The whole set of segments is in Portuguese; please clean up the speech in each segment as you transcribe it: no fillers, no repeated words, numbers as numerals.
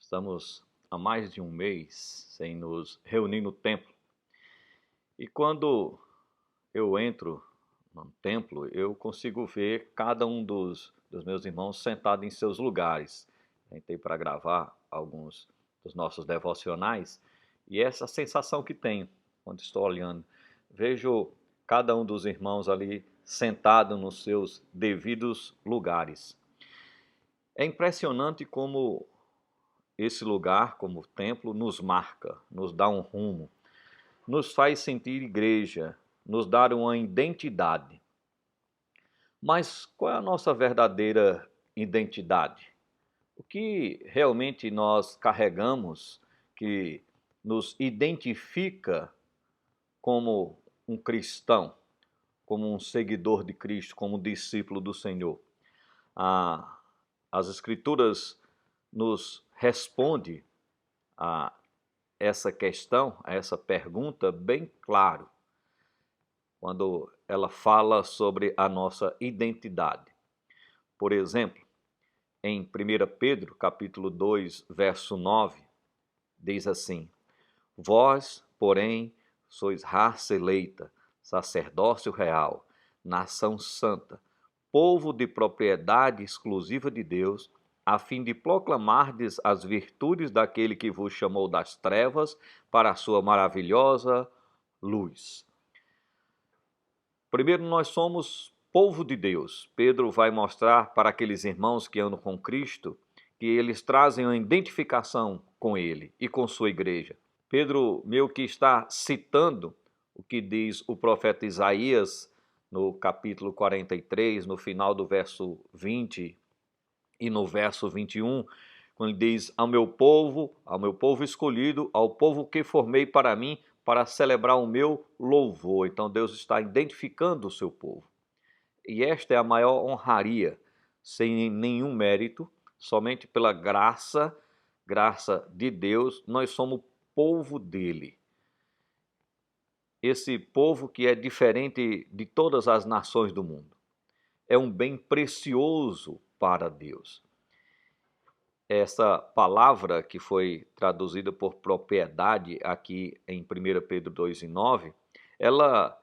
Estamos há mais de um mês sem nos reunir no templo. E quando eu entro no templo, eu consigo ver cada um dos meus irmãos sentado em seus lugares. Tentei para gravar alguns dos nossos devocionais e essa sensação que tenho quando estou olhando. Vejo cada um dos irmãos ali sentado nos seus devidos lugares. É impressionante como esse lugar, como o templo, nos marca, nos dá um rumo, nos faz sentir igreja, nos dá uma identidade. Mas qual é a nossa verdadeira identidade? O que realmente nós carregamos que nos identifica como um cristão, como um seguidor de Cristo, como um discípulo do Senhor? As Escrituras nos respondem a essa questão, a essa pergunta bem claro, quando ela fala sobre a nossa identidade. Por exemplo, em 1 Pedro, capítulo 2, verso 9, diz assim: Vós, porém, sois raça eleita, sacerdócio real, nação santa, povo de propriedade exclusiva de Deus, a fim de proclamardes as virtudes daquele que vos chamou das trevas para a sua maravilhosa luz. Primeiro, nós somos povo de Deus. Pedro vai mostrar para aqueles irmãos que andam com Cristo que eles trazem uma identificação com Ele e com sua igreja. Pedro meio que está citando o que diz o profeta Isaías no capítulo 43, no final do verso 20 e no verso 21, quando ele diz: ao meu povo escolhido, ao povo que formei para mim, para celebrar o meu louvor. Então Deus está identificando o seu povo. E esta é a maior honraria, sem nenhum mérito, somente pela graça de Deus, nós somos povo dele. Esse povo que é diferente de todas as nações do mundo. É um bem precioso para Deus. Essa palavra que foi traduzida por propriedade aqui em 1 Pedro 2:9, ela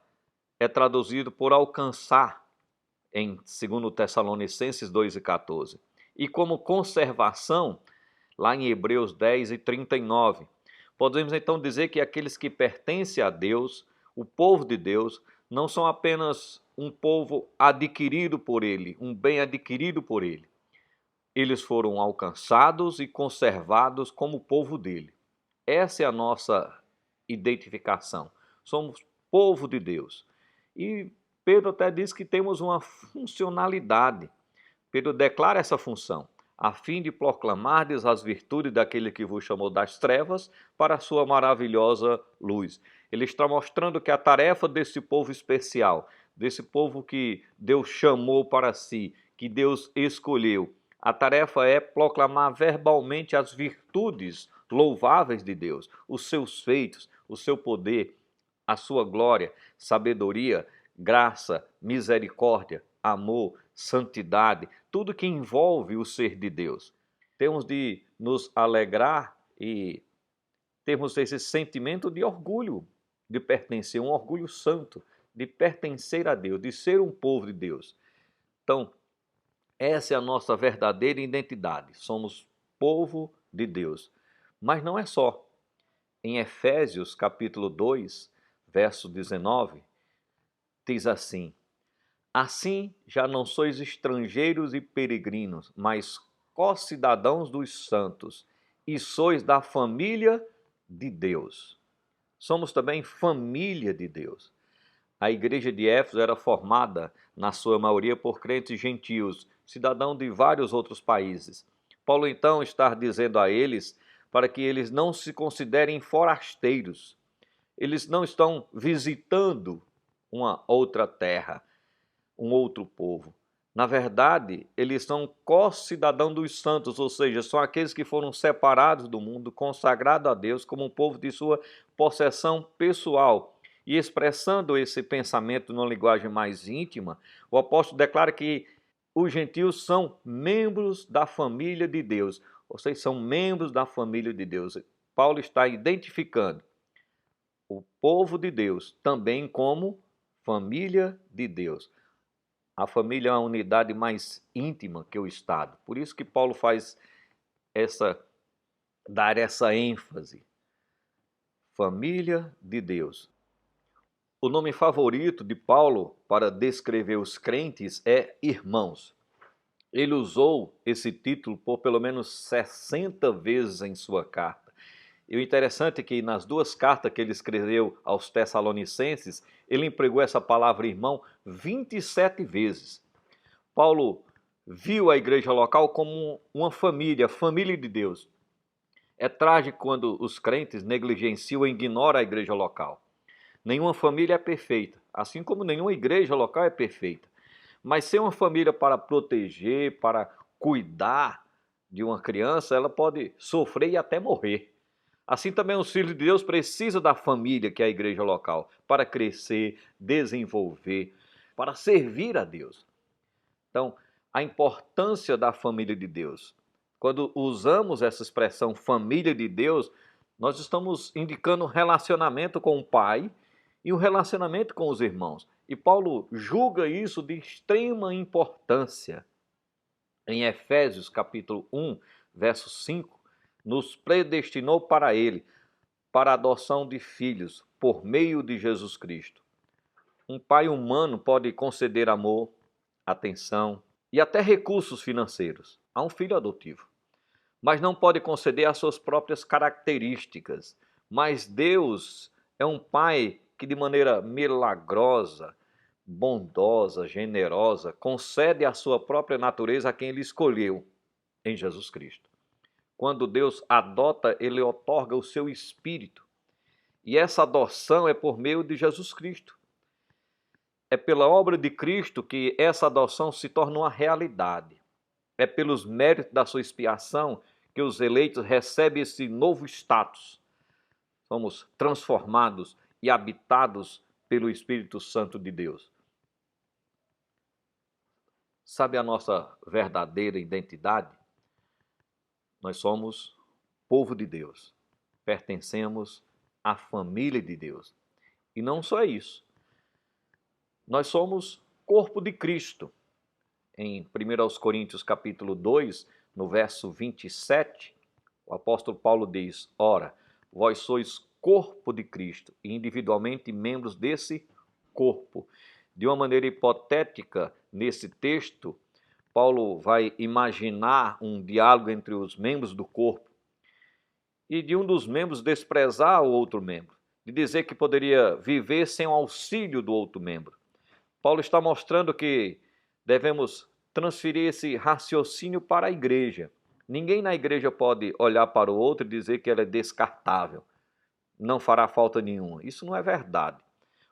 é traduzida por alcançar em 2 Tessalonicenses 2:14. E como conservação, lá em Hebreus 10:39. Podemos então dizer que aqueles que pertencem a Deus, o povo de Deus, não são apenas um povo adquirido por Ele, um bem adquirido por Ele. Eles foram alcançados e conservados como povo dele. Essa é a nossa identificação. Somos povo de Deus. E Pedro até diz que temos uma funcionalidade. Pedro declara essa função, a fim de proclamardes as virtudes daquele que vos chamou das trevas para a sua maravilhosa luz. Ele está mostrando que a tarefa desse povo especial, desse povo que Deus chamou para si, que Deus escolheu, a tarefa é proclamar verbalmente as virtudes louváveis de Deus, os seus feitos, o seu poder, a sua glória, sabedoria, graça, misericórdia, amor, santidade, tudo que envolve o ser de Deus. Temos de nos alegrar e termos esse sentimento de orgulho de pertencer, um orgulho santo, de pertencer a Deus, de ser um povo de Deus. Então, essa é a nossa verdadeira identidade. Somos povo de Deus. Mas não é só. Em Efésios, capítulo 2, verso 19, diz assim: Assim já não sois estrangeiros e peregrinos, mas co-cidadãos dos santos, e sois da família de Deus. Somos também família de Deus. A igreja de Éfeso era formada, na sua maioria, por crentes gentios, cidadãos de vários outros países. Paulo então está dizendo a eles para que eles não se considerem forasteiros. Eles não estão visitando uma outra terra, um outro povo. Na verdade, eles são co-cidadãos dos santos, ou seja, são aqueles que foram separados do mundo, consagrados a Deus como um povo de sua possessão pessoal. E expressando esse pensamento numa linguagem mais íntima, o apóstolo declara que os gentios são membros da família de Deus, Vocês são membros da família de Deus. Paulo está identificando o povo de Deus também como família de Deus. A família é uma unidade mais íntima que o Estado. Por isso que Paulo dar essa ênfase. Família de Deus. O nome favorito de Paulo para descrever os crentes é irmãos. Ele usou esse título por pelo menos 60 vezes em sua carta. E o interessante é que nas duas cartas que ele escreveu aos Tessalonicenses, ele empregou essa palavra irmão 27 vezes. Paulo viu a igreja local como uma família, família de Deus. É trágico quando os crentes negligenciam ou ignoram a igreja local. Nenhuma família é perfeita, assim como nenhuma igreja local é perfeita. Mas ser uma família para proteger, para cuidar de uma criança, ela pode sofrer e até morrer. Assim também os filhos de Deus precisam da família, que é a igreja local, para crescer, desenvolver, para servir a Deus. Então, a importância da família de Deus. Quando usamos essa expressão família de Deus, nós estamos indicando um relacionamento com o Pai e um relacionamento com os irmãos. E Paulo julga isso de extrema importância. Em Efésios capítulo 1, verso 5, nos predestinou para ele, para a adoção de filhos, por meio de Jesus Cristo. Um pai humano pode conceder amor, atenção e até recursos financeiros a um filho adotivo, mas não pode conceder as suas próprias características. Mas Deus é um pai que de maneira milagrosa, bondosa, generosa, concede a sua própria natureza a quem ele escolheu em Jesus Cristo. Quando Deus adota, ele outorga o seu espírito. E essa adoção é por meio de Jesus Cristo. É pela obra de Cristo que essa adoção se torna uma realidade. É pelos méritos da sua expiação que os eleitos recebem esse novo status. Somos transformados e habitados pelo Espírito Santo de Deus. Sabe a nossa verdadeira identidade? Nós somos povo de Deus. Pertencemos à família de Deus. E não só isso. Nós somos corpo de Cristo. Em 1 Coríntios capítulo 2, no verso 27, o apóstolo Paulo diz: ora, vós sois corpo de Cristo e individualmente membros desse corpo. De uma maneira hipotética, nesse texto, Paulo vai imaginar um diálogo entre os membros do corpo e de um dos membros desprezar o outro membro, de dizer que poderia viver sem o auxílio do outro membro. Paulo está mostrando que devemos transferir esse raciocínio para a igreja. Ninguém na igreja pode olhar para o outro e dizer que ela é descartável, não fará falta nenhuma. Isso não é verdade.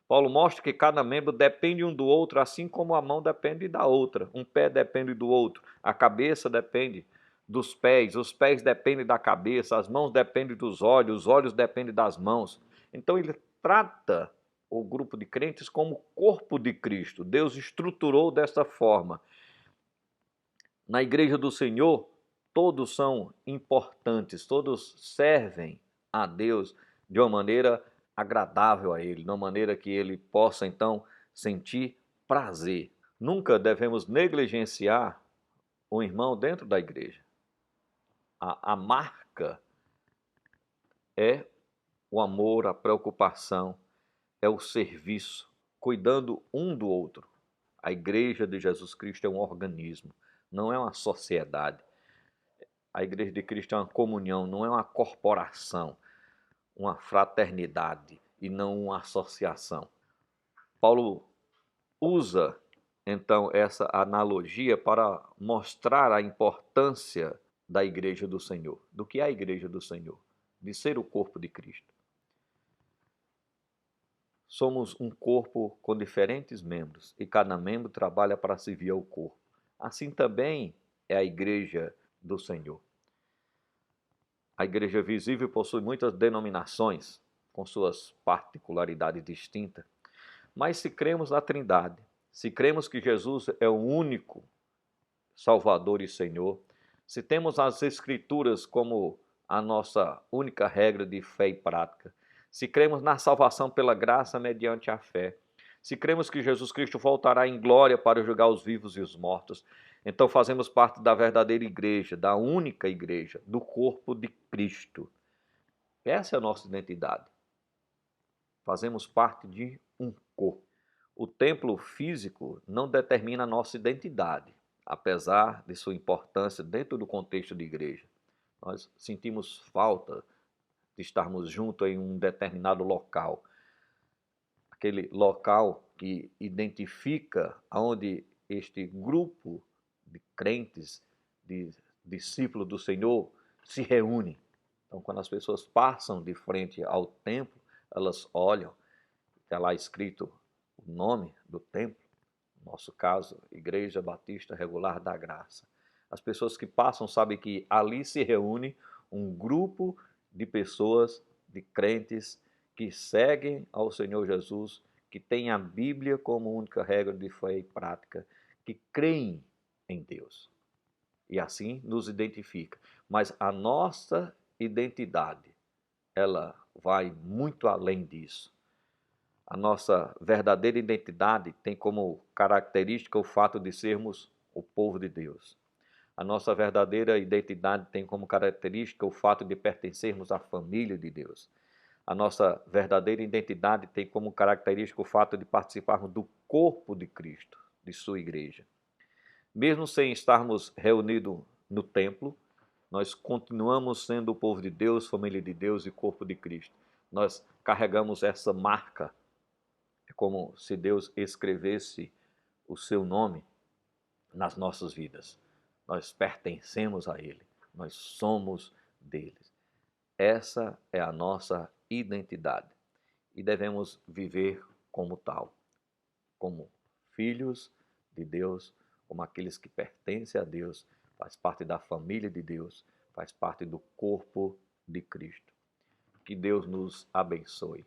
Paulo mostra que cada membro depende um do outro, assim como a mão depende da outra. Um pé depende do outro, a cabeça depende dos pés, os pés dependem da cabeça, as mãos dependem dos olhos, os olhos dependem das mãos. Então ele trata o grupo de crentes como corpo de Cristo. Deus estruturou desta forma. Na igreja do Senhor, todos são importantes, todos servem a Deus de uma maneira agradável a Ele, de uma maneira que Ele possa então sentir prazer. Nunca devemos negligenciar um irmão dentro da igreja. A marca é o amor, a preocupação, é o serviço, cuidando um do outro. A igreja de Jesus Cristo é um organismo, não é uma sociedade. A igreja de Cristo é uma comunhão, não é uma corporação, uma fraternidade e não uma associação. Paulo usa então essa analogia para mostrar a importância da igreja do Senhor. Do que é a igreja do Senhor? De ser o corpo de Cristo. Somos um corpo com diferentes membros e cada membro trabalha para servir ao corpo. Assim também é a igreja do Senhor. A igreja visível possui muitas denominações, com suas particularidades distintas, mas se cremos na Trindade, se cremos que Jesus é o único Salvador e Senhor, se temos as Escrituras como a nossa única regra de fé e prática, se cremos na salvação pela graça mediante a fé, se cremos que Jesus Cristo voltará em glória para julgar os vivos e os mortos, então fazemos parte da verdadeira igreja, da única igreja, do corpo de Cristo. Essa é a nossa identidade. Fazemos parte de um corpo. O templo físico não determina a nossa identidade, apesar de sua importância dentro do contexto de igreja. Nós sentimos falta de estarmos juntos em um determinado local. Aquele local que identifica onde este grupo de crentes, de discípulos do Senhor, se reúne. Então, quando as pessoas passam de frente ao templo, elas olham, está lá escrito o nome do templo, no nosso caso, Igreja Batista Regular da Graça. As pessoas que passam sabem que ali se reúne um grupo de pessoas, de crentes, que seguem ao Senhor Jesus, que têm a Bíblia como única regra de fé e prática, que creem em Deus. E assim nos identifica. Mas a nossa identidade, ela vai muito além disso. A nossa verdadeira identidade tem como característica o fato de sermos o povo de Deus. A nossa verdadeira identidade tem como característica o fato de pertencermos à família de Deus. A nossa verdadeira identidade tem como característica o fato de participarmos do corpo de Cristo, de sua igreja. Mesmo sem estarmos reunidos no templo, nós continuamos sendo o povo de Deus, família de Deus e corpo de Cristo. Nós carregamos essa marca. É como se Deus escrevesse o seu nome nas nossas vidas. Nós pertencemos a Ele, nós somos dele. Essa é a nossa identidade e devemos viver como tal, como filhos de Deus, como aqueles que pertencem a Deus, faz parte da família de Deus, faz parte do corpo de Cristo. Que Deus nos abençoe.